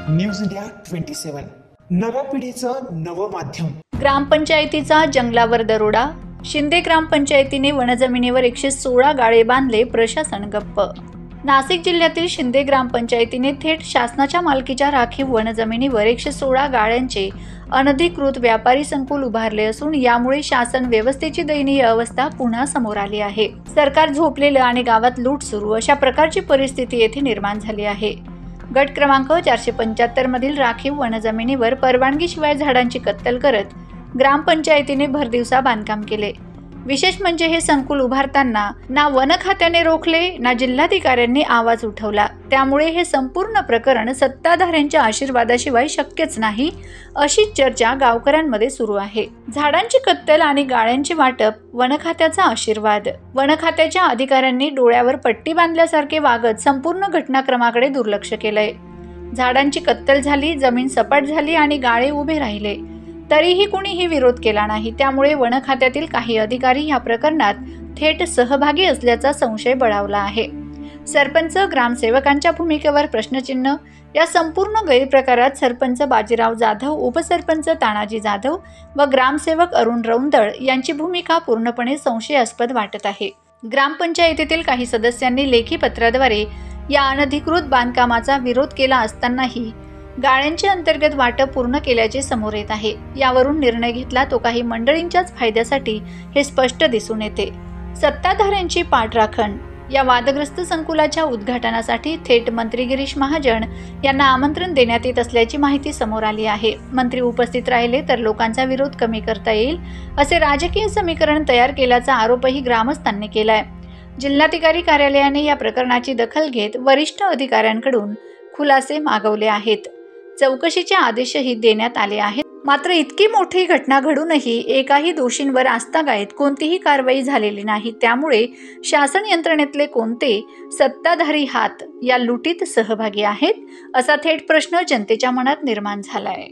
News India 27 नव्या पिढीचं नवं माध्यम। ग्रामपंचायतीचा जंगलावर दरोडा। शिंदे ग्रामपंचायतीने वनजमिनीवर 116 गाळे बांधले, प्रशासन गप्प। नाशिक जिल्ह्यातील शिंदे ग्रामपंचायतीने थेट शासनाच्या मालकीच्या राखीव वनजमिनीवर 116 गाळ्यांचे अनधिकृत व्यापारी संकुल उभारले असून यामुळे शासन व्यवस्थेची दयनीय अवस्था पुन्हा समोर आली आहे। सरकार झोपलेलं आणि गावात लूट सुरू, अशा प्रकारची परिस्थिती येथे निर्माण झाली आहे। गट क्रमांक 475 मधील राखीव वनजमिनीवर परवानगीशिवाय झाडांची कत्तल करत ग्रामपंचायतीने भरदिवसा बांधकाम केले। विशेष म्हणजे हे संकुल उभारताना ना वन खात्याने रोखले ना जिल्हाधिकाऱ्यांनी आवाज उठवला। त्यामुळे हे संपूर्ण प्रकरण सत्ताधाऱ्यांच्या आशीर्वादाशिवाय शक्यच नाही, अशी चर्चा गावकऱ्यांमध्ये सुरू आहे। झाडांची कत्तल आणि गाळ्यांचे वाटप, वन खात्याचा आशीर्वाद। वन खात्याच्या अधिकाऱ्यांनी डोळ्यावर पट्टी बांधल्यासारखे वागत संपूर्ण घटनाक्रमाकडे दुर्लक्ष केलंय। झाडांची कत्तल झाली, जमीन सपाट झाली आणि गाळे उभे राहिले, तरीही कुणीही विरोध केला नाही। त्यामुळे वन खात्यातील काही अधिकारी या प्रकरणात थेट सहभागी असल्याचा संशय बळावला आहे। सरपंच, ग्रामसेवकांच्या भूमिकेवर प्रश्नचिन्ह। या संपूर्ण गैरप्रकारात सरपंच बाजीराव जाधव, उपसरपंच तानाजी जाधव व ग्रामसेवक अरुण रौंदळ यांची भूमिका पूर्णपणे संशयास्पद वाटत आहे। ग्रामपंचायतीतील काही सदस्यांनी लेखी पत्राद्वारे या अनधिकृत बांधकामाचा विरोध केला असतानाही गाळ्यांचे अंतर्गत वाटप पूर्ण केल्याचे समोर येत आहे। यावरून निर्णय घेतला तो काही मंडळींच्याच फायद्यासाठी हे स्पष्ट दिसून येते। सत्ताधाऱ्यांची पाठराखण। या वादग्रस्त संकुलाच्या उद्घाटनासाठी थेट मंत्री गिरीश महाजन यांना आमंत्रण देण्यात येत असल्याची माहिती समोर आली आहे। मंत्री उपस्थित राहिले तर लोकांचा विरोध कमी करता येईल, असे राजकीय समीकरण तयार केल्याचा आरोपही ग्रामस्थांनी केलाय। जिल्हाधिकारी कार्यालयाने या प्रकरणाची दखल घेत वरिष्ठ अधिकाऱ्यांकडून खुलासे मागवले आहेत। चौकशीचे आदेशही देण्यात आले आहेत। मात्र इतकी मोठी घटना घडूनही एकाही दोषींवर आस्थागायत कोणतीही कारवाई झालेली नाही। त्यामुळे शासन यंत्रणेतले कोणते सत्ताधारी हात या लुटीत सहभागी आहेत, असा थेट प्रश्न जनतेच्या मनात निर्माण झालाय।